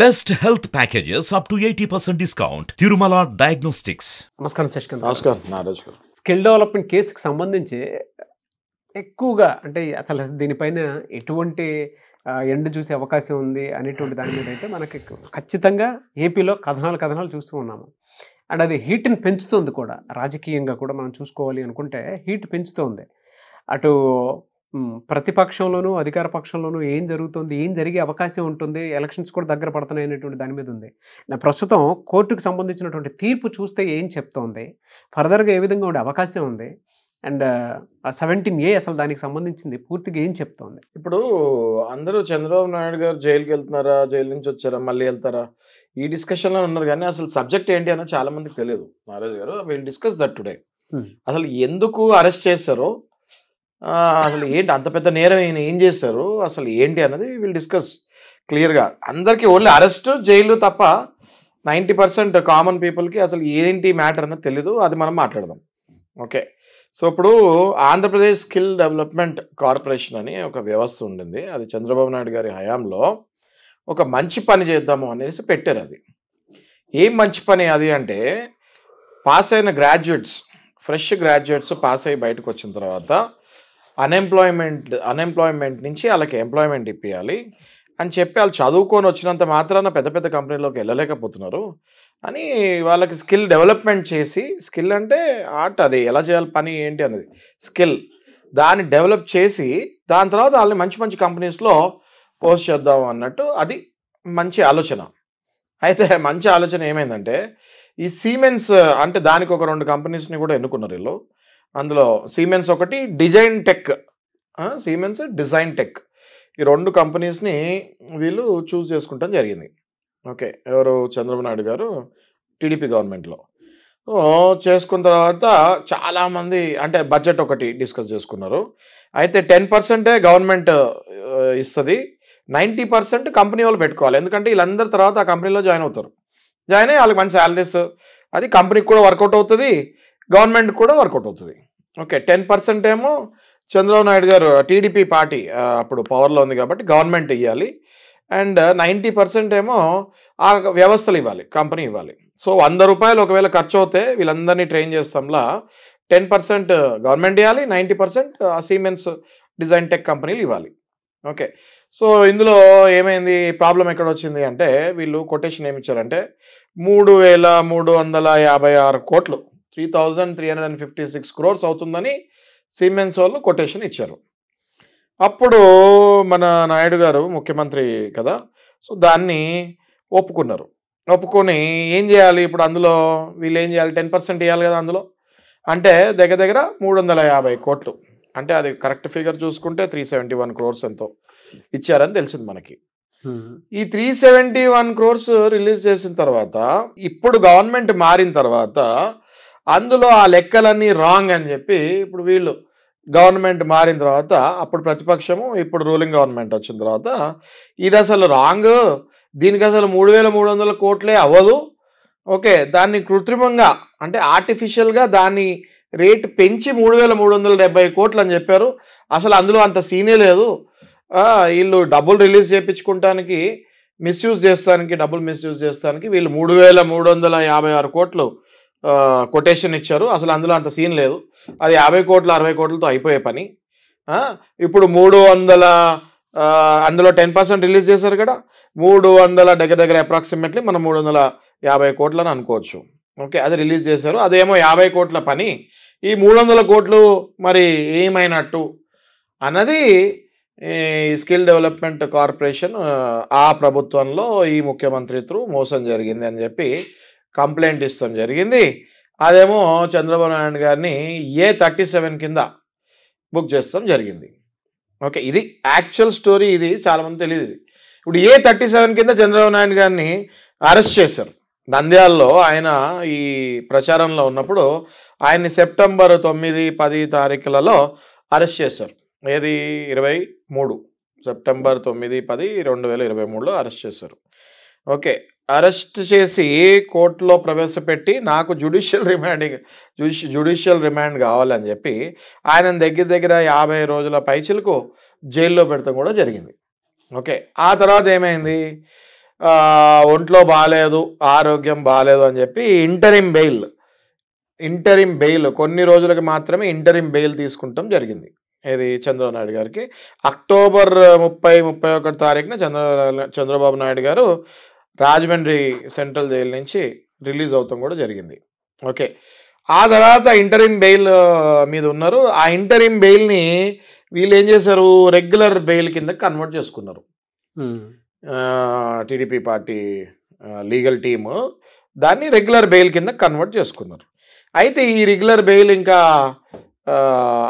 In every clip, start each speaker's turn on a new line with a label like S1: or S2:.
S1: Best health packages up to 80% discount. Tirumala Diagnostics.
S2: నమస్కారం శశికాంత్.
S3: నమస్కారం నారాజ్ గారు.
S2: స్కిల్ డెవలప్మెంట్ కేసుకి సంబంధించి ఎక్కువగా అంటే అసలు దీనిపైన ఎటువంటి ఎండ్ చూసే అవకాశం ఉంది అనేటువంటి దాని మీద అయితే మనకి ఖచ్చితంగా ఏపీలో కథనాలు చూస్తూ ఉన్నాము. అండ్ అది హీట్ని పెంచుతుంది కూడా, రాజకీయంగా కూడా మనం చూసుకోవాలి అనుకుంటే హీట్ పెంచుతుంది. అటు ప్రతిపక్షంలోనూ అధికార పక్షంలోనూ ఏం జరుగుతుంది, ఏం జరిగే అవకాశం ఉంటుంది, ఎలక్షన్స్ కూడా దగ్గర పడుతున్నాయి అనేటువంటి దాని మీద ఉంది. ప్రస్తుతం కోర్టుకు సంబంధించినటువంటి తీర్పు చూస్తే ఏం చెప్తోంది, ఫర్దర్గా ఏ విధంగా ఉండే అవకాశం ఉంది, అండ్ 17A అసలు దానికి సంబంధించింది పూర్తిగా ఏం చెప్తోంది?
S3: ఇప్పుడు అందరూ చంద్రబాబు నాయుడు గారు జైలుకి వెళ్తున్నారా, జైలు నుంచి వచ్చారా, మళ్ళీ వెళ్తారా, ఈ డిస్కషన్లో ఉన్నారు. కానీ అసలు సబ్జెక్ట్ ఏంటి అని చాలా మందికి తెలియదు. నారాజ్ గారు, విల్ డిస్కస్ దట్ టుడే. అసలు ఎందుకు అరెస్ట్ చేశారో, అసలు ఏంటి అంత పెద్ద నేరం ఏం చేశారు, అసలు ఏంటి అన్నది విల్ డిస్కస్ క్లియర్గా. అందరికీ ఓన్లీ అరెస్ట్, జైలు తప్ప 90% కామన్ పీపుల్కి అసలు ఏంటి మ్యాటర్ అన్నది తెలీదు. అది మనం మాట్లాడదాం. ఓకే, సో ఇప్పుడు ఆంధ్రప్రదేశ్ స్కిల్ డెవలప్మెంట్ కార్పొరేషన్ అని ఒక వ్యవస్థ ఉండింది. అది చంద్రబాబు నాయుడు గారి హయాంలో ఒక మంచి పని చేద్దాము అనేసి పెట్టారు. అది ఏం మంచి పని అది అంటే, పాస్ అయిన గ్రాడ్యుయేట్స్, ఫ్రెష్ గ్రాడ్యుయేట్స్ పాస్ అయ్యి బయటకు వచ్చిన తర్వాత అన్ఎంప్లాయ్మెంట్ నుంచి వాళ్ళకి ఎంప్లాయ్మెంట్ ఇప్పించాలి అని చెప్పి, వాళ్ళు చదువుకొని వచ్చినంత మాత్రాన పెద్ద పెద్ద కంపెనీలోకి వెళ్ళలేకపోతున్నారు అని వాళ్ళకి స్కిల్ డెవలప్మెంట్ చేసి, స్కిల్ అంటే ఆర్ట్, అది ఎలా చేయాలి పని ఏంటి అనేది స్కిల్, దాన్ని డెవలప్ చేసి దాని తర్వాత వాళ్ళని మంచి మంచి కంపెనీస్లో పోస్ట్ చేద్దాం అన్నట్టు అది మంచి ఆలోచన. అయితే మంచి ఆలోచన ఏమైందంటే, ఈ సీమెన్స్ అంటే దానికి ఒక 2 కంపెనీస్ని కూడా ఎన్నుకున్నారు వీళ్ళు. అందులో సీమెన్స్ ఒకటి, design tech, Siemens design tech, ఈ 2 కంపెనీస్ని వీళ్ళు చూస్ చేసుకుంటాం జరిగింది. ఓకే, ఎవరు, చంద్రబాబు నాయుడు గారు టీడీపీ గవర్నమెంట్లో. సో చేసుకున్న తర్వాత చాలామంది అంటే బడ్జెట్ ఒకటి డిస్కస్ చేసుకున్నారు. అయితే 10% గవర్నమెంట్ ఇస్తుంది, 90% కంపెనీ వాళ్ళు పెట్టుకోవాలి. ఎందుకంటే వీళ్ళందరి తర్వాత ఆ కంపెనీలో జాయిన్ అవుతారు. జాయిన్ అయ్యి వాళ్ళకి మంచి శాలరీస్, అది కంపెనీకి కూడా వర్కౌట్ అవుతుంది, గవర్నమెంట్ కూడా వర్కౌట్ అవుతుంది. ఓకే, 10% ఏమో చంద్రబాబు నాయుడు గారు టీడీపీ పార్టీ అప్పుడు పవర్లో ఉంది కాబట్టి గవర్నమెంట్ ఇవ్వాలి, అండ్ 90% ఏమో ఆ వ్యవస్థలు ఇవ్వాలి, కంపెనీ ఇవ్వాలి. సో 100 రూపాయలు ఒకవేళ ఖర్చు అవుతే వీళ్ళందరినీ ట్రైన్ చేస్తాంలా 10% గవర్నమెంట్ ఇవ్వాలి, 90% సీమెన్స్ డిజైన్ టెక్ కంపెనీలు ఇవ్వాలి. ఓకే, సో ఇందులో ఏమైంది, ప్రాబ్లం ఎక్కడ వచ్చింది అంటే, వీళ్ళు కొటేషన్ ఏమి ఇచ్చారంటే 3,356 కోట్లు, 3,356 crores అవుతుందని సీమెన్స్ వాళ్ళు కొటేషన్ ఇచ్చారు. అప్పుడు మన నాయుడు గారు ముఖ్యమంత్రి కదా, సో దాన్ని ఒప్పుకున్నారు. ఒప్పుకొని ఏం చేయాలి ఇప్పుడు, అందులో వీళ్ళు ఏం చేయాలి, 10% ఇవ్వాలి కదా అందులో. అంటే దగ్గర దగ్గర 350 కోట్లు, అంటే అది కరెక్ట్ ఫిగర్ చూసుకుంటే 371 crores ఎంతో ఇచ్చారని తెలిసింది మనకి. ఈ 371 crores రిలీజ్ చేసిన తర్వాత, ఇప్పుడు గవర్నమెంట్ మారిన తర్వాత అందులో ఆ లెక్కలన్నీ రాంగ్ అని చెప్పి, ఇప్పుడు వీళ్ళు గవర్నమెంట్ మారిన తర్వాత, అప్పుడు ప్రతిపక్షము, ఇప్పుడు రూలింగ్ గవర్నమెంట్ వచ్చిన తర్వాత, ఇది అసలు రాంగ్, దీనికి అసలు 3,300 కోట్లే అవ్వదు. ఓకే, దాన్ని కృత్రిమంగా అంటే ఆర్టిఫిషియల్గా దాన్ని రేటు పెంచి 3,370 కోట్లు అని చెప్పారు. అసలు అందులో అంత సీనే లేదు, వీళ్ళు డబ్బులు రిలీజ్ చేయించుకోవటానికి డబ్బులు మిస్యూజ్ చేస్తానికి వీళ్ళు 3,356 కోట్లు కొటేషన్ ఇచ్చారు. అసలు అందులో అంత సీన్ లేదు, అది 50 కోట్లు 60 కోట్లతో అయిపోయే పని. ఇప్పుడు 300, అందులో 10% రిలీజ్ చేశారు కదా, 300 దగ్గర అప్రాక్సిమేట్లీ మనం 350 కోట్లని అనుకోవచ్చు. ఓకే, అది రిలీజ్ చేశారు, అదేమో 50 కోట్ల పని, ఈ 300 కోట్లు మరి ఏమైనట్టు అన్నది ఈ స్కిల్ డెవలప్మెంట్ కార్పొరేషన్ ఆ ప్రభుత్వంలో ఈ ముఖ్యమంత్రి త్రూ మోసం జరిగింది అని చెప్పి కంప్లైంట్ ఇస్తాం జరిగింది. అదేమో చంద్రబాబు నాయుడు గారిని A37 కింద బుక్ చేస్తాం జరిగింది. ఓకే, ఇది యాక్చువల్ స్టోరీ, ఇది చాలామంది తెలియదు. ఇప్పుడు A37 కింద చంద్రబాబు నాయుడు గారిని అరెస్ట్ చేశారు. నంద్యాలలో ఆయన ఈ ప్రచారంలో ఉన్నప్పుడు ఆయన్ని సెప్టెంబర్ 9, 10 తారీఖులలో అరెస్ట్ చేశారు. ఏది 23 సెప్టెంబర్ 9, 10, 2023లో అరెస్ట్ చేశారు. ఓకే, అరెస్ట్ చేసి కోర్టులో ప్రవేశపెట్టి నాకు జ్యుడిషియల్ రిమాండ్ కావాలని చెప్పి ఆయన దగ్గర 50 రోజుల పైచిలకు జైల్లో పెడతాం కూడా జరిగింది. ఓకే, ఆ తర్వాత ఏమైంది, ఒంట్లో బాగాలేదు, ఆరోగ్యం బాగాలేదు అని చెప్పి ఇంటరిమ్ బెయిల్ కొన్ని రోజులకి మాత్రమే ఇంటరిమ్ బెయిల్ తీసుకుంటాం జరిగింది. ఇది చంద్రబాబు నాయుడు గారికి అక్టోబర్ 30-31 తారీఖున చంద్రబాబు నాయుడు గారు రాజమండ్రి సెంట్రల్ జైలు నుంచి రిలీజ్ అవుతాం కూడా జరిగింది. ఓకే, ఆ తర్వాత ఇంటరిమ్ బెయిల్ మీద ఉన్నారు. ఆ ఇంటరిమ్ బెయిల్ని వీళ్ళు ఏం చేశారు, రెగ్యులర్ బెయిల్ కింద కన్వర్ట్ చేసుకున్నారు. టీడీపీ పార్టీ లీగల్ టీము దాన్ని రెగ్యులర్ బెయిల్ కింద కన్వర్ట్ చేసుకున్నారు. అయితే ఈ రెగ్యులర్ బెయిల్ ఇంకా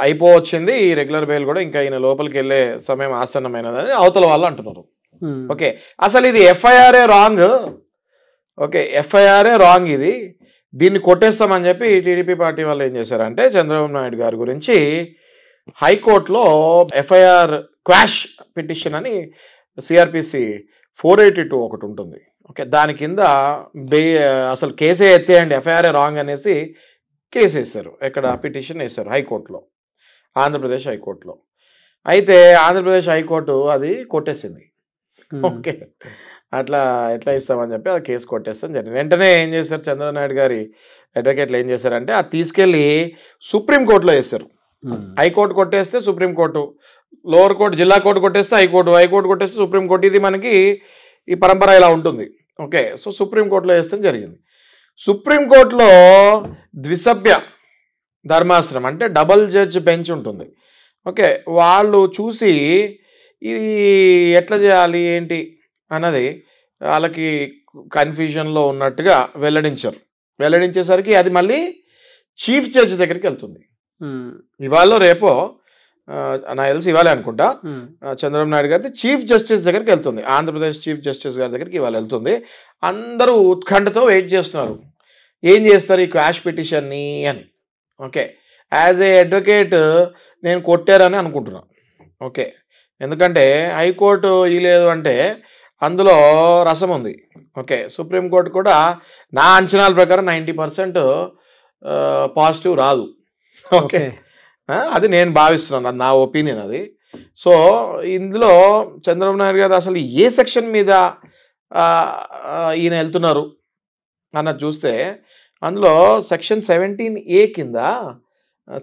S3: అయిపోవచ్చింది. ఈ రెగ్యులర్ బెయిల్ కూడా ఇంకా ఈయన లోపలికి వెళ్ళే సమయం ఆసన్నమైనదని అవతల వాళ్ళు అంటున్నారు. ఓకే, అసలు ఇది ఎఫ్ఐఆర్ఏ రాంగ్. ఓకే, ఎఫ్ఐఆర్ఏ రాంగ్, ఇది దీన్ని కొట్టేస్తామని చెప్పి టీడీపీ పార్టీ వాళ్ళు ఏం చేశారంటే చంద్రబాబు నాయుడు గారి గురించి హైకోర్టులో ఎఫ్ఐఆర్ క్వాష్ పిటిషన్ అని సిఆర్పిసి 482 ఒకటి ఉంటుంది. ఓకే, దాని కింద అసలు కేసే ఎత్తేయండి, ఎఫ్ఐఆర్ఏ రాంగ్ అనేసి కేసు వేశారు. ఎక్కడ పిటిషన్ వేశారు హైకోర్టులో, ఆంధ్రప్రదేశ్ హైకోర్టులో. అయితే ఆంధ్రప్రదేశ్ హైకోర్టు అది కొట్టేసింది. ఓకే, అట్లా ఎట్లా ఇస్తామని చెప్పి అది కేసు కొట్టేస్తాం జరిగింది. వెంటనే ఏం చేశారు చంద్రబాబు నాయుడు గారి అడ్వకేట్లు ఏం చేశారంటే అది తీసుకెళ్ళి సుప్రీంకోర్టులో వేశారు. హైకోర్టు కొట్టేస్తే సుప్రీంకోర్టు, లోవర్ కోర్టు జిల్లా కోర్టు కొట్టేస్తే హైకోర్టు కొట్టేస్తే సుప్రీంకోర్టు, ఇది మనకి ఈ పరంపర ఇలా ఉంటుంది. ఓకే, సో సుప్రీంకోర్టులో వేస్తే జరిగింది. సుప్రీంకోర్టులో ద్విసభ్య ధర్మాసనం అంటే డబల్ జడ్జ్ బెంచ్ ఉంటుంది. ఓకే, వాళ్ళు చూసి ఇది ఎట్లా చేయాలి ఏంటి అన్నది వాళ్ళకి కన్ఫ్యూజన్లో ఉన్నట్టుగా వెల్లడించేసరికి అది మళ్ళీ చీఫ్ జడ్జ్ దగ్గరికి వెళ్తుంది. ఇవాళ రేపో నాకు తెలిసి ఇవ్వాలి అనుకుంటా, చంద్రబాబు నాయుడు గారి చీఫ్ జస్టిస్ దగ్గరికి వెళ్తుంది. ఆంధ్రప్రదేశ్ చీఫ్ జస్టిస్ గారి దగ్గరికి ఇవాళ వెళ్తుంది. అందరూ ఉత్కంఠతో వెయిట్ చేస్తున్నారు, ఏం చేస్తారు ఈ క్వాష్ పిటిషన్ని అని. ఓకే, యాజ్ ఏ అడ్వకేట్ నేను కొట్టారని అనుకుంటున్నాను. ఓకే, ఎందుకంటే హైకోర్టు లేదు అంటే అందులో రసం ఉంది. ఓకే, సుప్రీంకోర్టు కూడా నా అంచనాల ప్రకారం 90% పాజిటివ్ రాదు. ఓకే, అది నేను భావిస్తున్నాను, అది నా ఒపీనియన్ అది. సో ఇందులో చంద్రబాబు నాయుడు గారు అసలు ఏ సెక్షన్ మీద ఈయన వెళ్తున్నారు అన్నది చూస్తే అందులో సెక్షన్ 17A కింద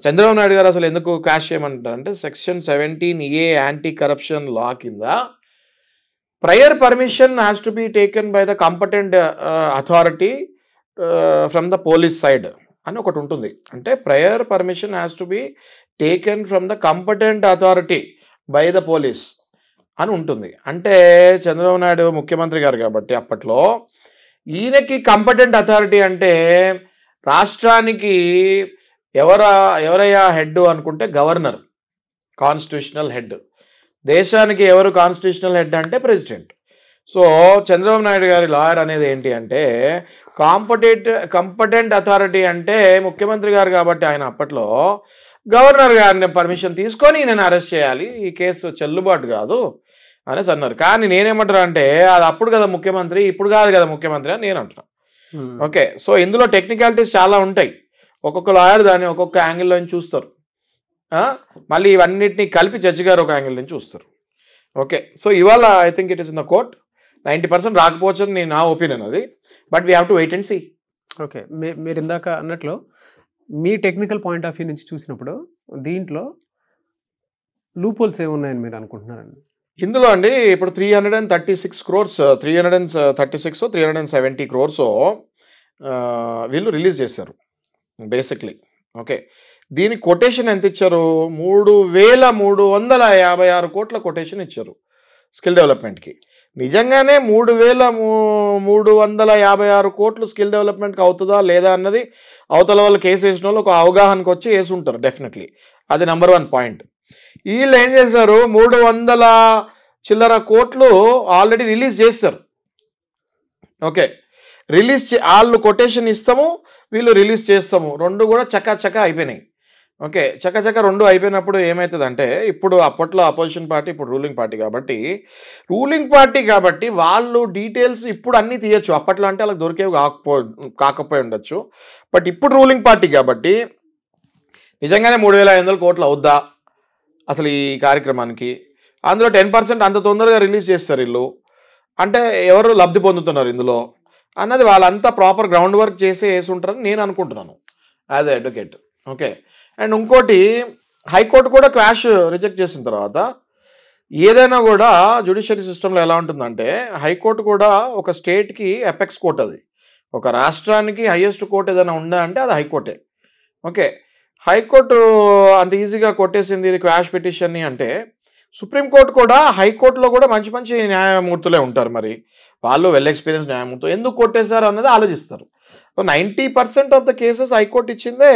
S3: చంద్రబాబు నాయుడు గారు అసలు ఎందుకు క్యాష్ చేయమంటారు అంటే సెక్షన్ 17A యాంటీ కరప్షన్ లా కింద prior permission has to be taken by the competent authority from the police side అని ఒకటి ఉంటుంది. అంటే prior permission has to be taken from the competent authority by the police అని ఉంటుంది. అంటే చంద్రబాబు నాయుడు ముఖ్యమంత్రి గారు కాబట్టి అప్పట్లో ఈయనకి కాంపిటెంట్ అథారిటీ అంటే రాష్ట్రానికి ఎవరయ్యా హెడ్ అనుకుంటే గవర్నర్, కాన్స్టిట్యూషనల్ హెడ్. దేశానికి ఎవరు కాన్స్టిట్యూషనల్ హెడ్ అంటే ప్రెసిడెంట్. సో చంద్రబాబు నాయుడు గారి లాయర్ అనేది ఏంటి అంటే కాంపిటెంట్ అథారిటీ అంటే ముఖ్యమంత్రి గారు కాబట్టి ఆయన అప్పట్లో గవర్నర్ గారిని పర్మిషన్ తీసుకొని నేను అరెస్ట్ చేయాలి, ఈ కేసు చెల్లుబాటు కాదు అనేసి అన్నారు. కానీ నేనేమంటారా అంటే అది అప్పుడు కదా ముఖ్యమంత్రి, ఇప్పుడు కాదు కదా ముఖ్యమంత్రి అని నేను అంటున్నాను. ఓకే, సో ఇందులో టెక్నికాలిటీస్ చాలా ఉంటాయి. ఒక్కొక్క లాయర్ దాన్ని ఒక్కొక్క యాంగిల్లో నుంచి చూస్తారు. మళ్ళీ ఇవన్నిటిని కలిపి జడ్జి గారు ఒక యాంగిల్ నుంచి చూస్తారు. ఓకే, సో ఇవాళ I think it is in the court. 90% రాకపోవచ్చు అని నా ఒపీనియన్ అది, but we have to wait and see.
S2: Okay, మీరు ఇందాక అన్నట్లు మీ టెక్నికల్ పాయింట్ ఆఫ్ వ్యూ నుంచి చూసినప్పుడు దీంట్లో లూపోల్స్ ఏమున్నాయని మీరు అనుకుంటున్నారండి?
S3: ఇందులో అండి ఇప్పుడు 336 crores 370 crores వీళ్ళు రిలీజ్ చేశారు బేసిక్లీ. ఓకే, దీని కొటేషన్ ఎంత ఇచ్చారు? 3,356 కోట్ల కొటేషన్ ఇచ్చారు స్కిల్ డెవలప్మెంట్కి. నిజంగానే 3,356 కోట్లు స్కిల్ డెవలప్మెంట్కి అవుతుందా లేదా అన్నది అవతల వాళ్ళు కేసు వేసిన వాళ్ళు ఒక అవగాహనకు వచ్చి వేసి ఉంటారు డెఫినెట్లీ. అది నెంబర్ 1 పాయింట్. వీళ్ళు ఏం చేశారు, 300 చిల్లర కోట్లు ఆల్రెడీ రిలీజ్ చేస్తారు. ఓకే, వాళ్ళు కొటేషన్ ఇస్తాము, వీళ్ళు రిలీజ్ చేస్తాము, రెండు కూడా చకా అయిపోయినాయి. ఓకే, చకా రెండు అయిపోయినప్పుడు ఏమవుతుందంటే ఇప్పుడు అప్పట్లో అపోజిషన్ పార్టీ, ఇప్పుడు రూలింగ్ పార్టీ కాబట్టి వాళ్ళు డీటెయిల్స్ ఇప్పుడు అన్నీ తీయచ్చు. అప్పట్లో అంటే వాళ్ళకి దొరికేవి కాకపోయి ఉండొచ్చు. బట్ ఇప్పుడు రూలింగ్ పార్టీ కాబట్టి నిజంగానే 3,500 కోట్లు అవుద్దా అసలు ఈ కార్యక్రమానికి? అందులో 10% అంత తొందరగా రిలీజ్ చేస్తారు వీళ్ళు అంటే ఎవరు లబ్ధి పొందుతున్నారు ఇందులో అన్నది వాళ్ళంతా ప్రాపర్ గ్రౌండ్ వర్క్ చేసి వేసి ఉంటారని నేను అనుకుంటున్నాను as a advocate. Okay. And ఇంకోటి, హైకోర్టు కూడా క్వాష్ రిజెక్ట్ చేసిన తర్వాత ఏదైనా కూడా జ్యుడిషియరీ సిస్టంలో ఎలా ఉంటుందంటే, హైకోర్టు కూడా ఒక స్టేట్కి ఎపెక్స్ కోర్ట్, అది ఒక రాష్ట్రానికి హైయెస్ట్ కోర్ట్ ఏదైనా ఉందా అంటే అది హైకోర్టే. ఓకే. హైకోర్టు అంత ఈజీగా కొట్టేసింది ఇది క్వాష్ పిటిషన్ని అంటే, సుప్రీంకోర్టు కూడా హైకోర్టులో కూడా మంచి మంచి న్యాయమూర్తులే ఉంటారు, మరి వాళ్ళు వెల్ ఎక్స్పీరియన్స్ న్యాయమూర్తులు ఎందుకు కొట్టేశారు అన్నది ఆలోచిస్తారు. 90% ఆఫ్ ద కేసెస్ హైకోర్టు ఇచ్చిందే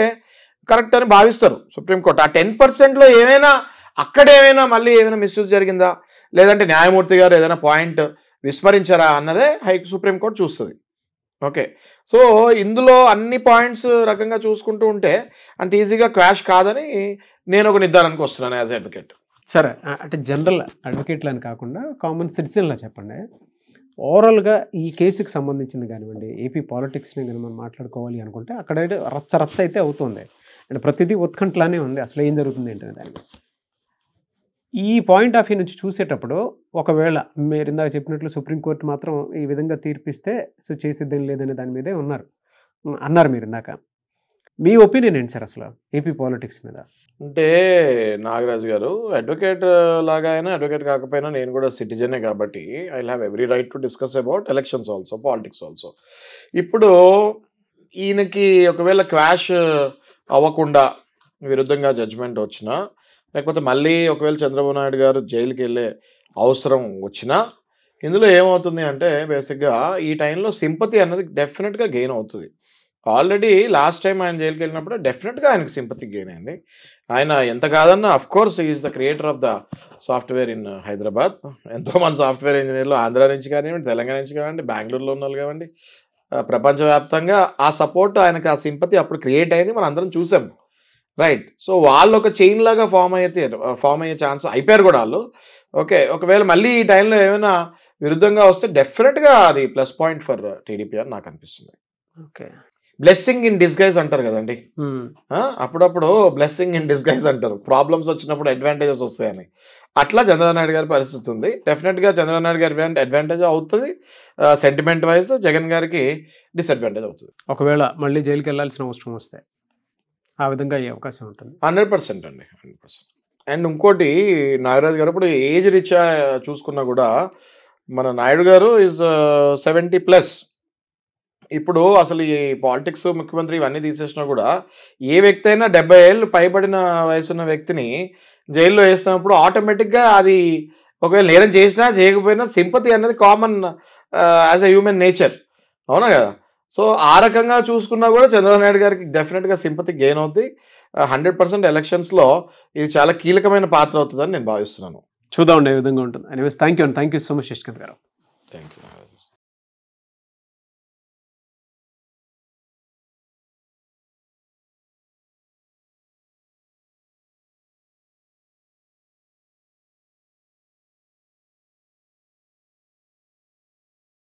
S3: కరెక్ట్ అని భావిస్తారు సుప్రీంకోర్టు. ఆ 10%లో ఏమైనా అక్కడేమైనా మళ్ళీ ఏమైనా మిస్యూజ్ జరిగిందా, లేదంటే న్యాయమూర్తి గారు ఏదైనా పాయింట్ విస్మరించారా అన్నదే సుప్రీంకోర్టు చూస్తుంది. ఓకే. సో ఇందులో అన్ని పాయింట్స్ రకంగా చూసుకుంటూ ఉంటే అంత ఈజీగా క్వాష్ కాదని నేను ఒక నిర్ధారణకు వస్తున్నాను యాజ్ అడ్వకేట్.
S2: సరే, అంటే జనరల్ అడ్వకేట్లు అని కాకుండా కామన్ సిటిజన్లా చెప్పండి, ఓవరాల్గా ఈ కేసుకి సంబంధించింది కానివ్వండి, ఏపీ పాలిటిక్స్ని కానీ మనం మాట్లాడుకోవాలి అనుకుంటే అక్కడ రచ్చ అయితే అవుతుంది, అండ్ ప్రతిదీ ఉత్కంఠలానే ఉంది, అసలు ఏం జరుగుతుంది ఏంటనే దాని మీద. ఈ పాయింట్ ఆఫ్ వ్యూ నుంచి చూసేటప్పుడు ఒకవేళ మీరు ఇందాక చెప్పినట్లు సుప్రీంకోర్టు మాత్రం ఈ విధంగా తీర్పిస్తే సో చేసేదేం లేదనే దాని మీదే అన్నారు మీరు ఇందాక. మీ ఒపీనియన్ ఏంటి సార్ అసలు ఏపీ పాలిటిక్స్ మీద?
S3: అంటే నాగరాజు గారు, అడ్వకేట్ లాగా అయినా అడ్వకేట్ కాకపోయినా నేను కూడా సిటిజనే కాబట్టి I have every right to discuss about elections also, politics also. ఇప్పుడు ఈయనకి ఒకవేళ క్వాష్ అవ్వకుండా విరుద్ధంగా జడ్జిమెంట్ వచ్చినా, లేకపోతే మళ్ళీ ఒకవేళ చంద్రబాబు నాయుడు గారు జైలుకి వెళ్ళే అవసరం వచ్చినా, ఇందులో ఏమవుతుంది అంటే బేసిక్గా ఈ టైంలో సింపతి అన్నది డెఫినెట్గా గెయిన్ అవుతుంది. ఆల్రెడీ లాస్ట్ టైం ఆయన జైలుకి వెళ్ళినప్పుడు డెఫినెట్గా ఆయనకు సింపతి గెయిన్ అయింది. ఆయన ఎంత కాదన్నా of course is the creator of the software in Hyderabad. ఎంతోమంది సాఫ్ట్వేర్ ఇంజనీర్లు ఆంధ్ర నుంచి కానివ్వండి, తెలంగాణ నుంచి కానివ్వండి, బెంగళూరులో ఉన్న వాళ్ళు కానివ్వండి, ప్రపంచవ్యాప్తంగా ఆ సపోర్ట్ ఆయనకు, ఆ సింపతి అప్పుడు క్రియేట్ అయింది, మనం అందరం చూసాం. రైట్. సో వాళ్ళు ఒక చైన్ లాగా ఫామ్ అయ్యే ఛాన్స్ అయిపోయారు కూడా వాళ్ళు. ఓకే. ఒకవేళ మళ్ళీ ఈ టైంలో ఏమైనా విరుద్ధంగా వస్తే డెఫినెట్గా అది ప్లస్ పాయింట్ ఫర్ టీడీపీ అని నాకు అనిపిస్తుంది.
S2: ఓకే.
S3: బ్లెస్సింగ్ ఇన్ డిస్గైజ్ అంటారు కదండి, అప్పుడప్పుడు బ్లెస్సింగ్ ఇన్ డిస్గైజ్ అంటారు, ప్రాబ్లమ్స్ వచ్చినప్పుడు అడ్వాంటేజెస్ వస్తాయని. అట్లా చంద్రబాబు నాయుడు గారి పరిస్థితి ఉంది. డెఫినెట్గా చంద్రబాబు నాయుడు గారి అడ్వాంటేజ్ అవుతుంది, సెంటిమెంట్ వైజ్ జగన్ గారికి డిసడ్వాంటేజ్ అవుతుంది.
S2: ఒకవేళ మళ్ళీ జైలుకి వెళ్ళాల్సిన అవసరం వస్తే ఆ విధంగా అయ్యే అవకాశం ఉంటుంది.
S3: 100% అండి, 100%. అండ్ ఇంకోటి నాగరాజు గారు, ఇప్పుడు ఏజ్ రీత్యా చూసుకున్నా కూడా మన నాయుడు గారు ఈజ్ 70+. ఇప్పుడు అసలు ఈ పాలిటిక్స్, ముఖ్యమంత్రి ఇవన్నీ తీసేసినా కూడా ఏ వ్యక్తి అయినా 70 ఏళ్ళు పైబడిన వయసున్న వ్యక్తిని జైల్లో వేస్తున్నప్పుడు ఆటోమేటిక్గా అది ఒకవేళ నేరం చేసినా చేయకపోయినా సింపతి అనేది common as a human nature, అవునా కదా? సో ఆ రకంగా చూసుకున్నా కూడా చంద్రబాబు నాయుడు గారికి డెఫినెట్గా సింపతి గెయిన్ అవుతుంది. 100% ఎలక్షన్స్లో ఇది చాలా కీలకమైన పాత్ర అవుతుందని నేను భావిస్తున్నాను.
S2: చూద్దాం ఏ విధంగా ఉంటుంది. Anyways thank you so much Shashikanth గారు.
S3: Thank you.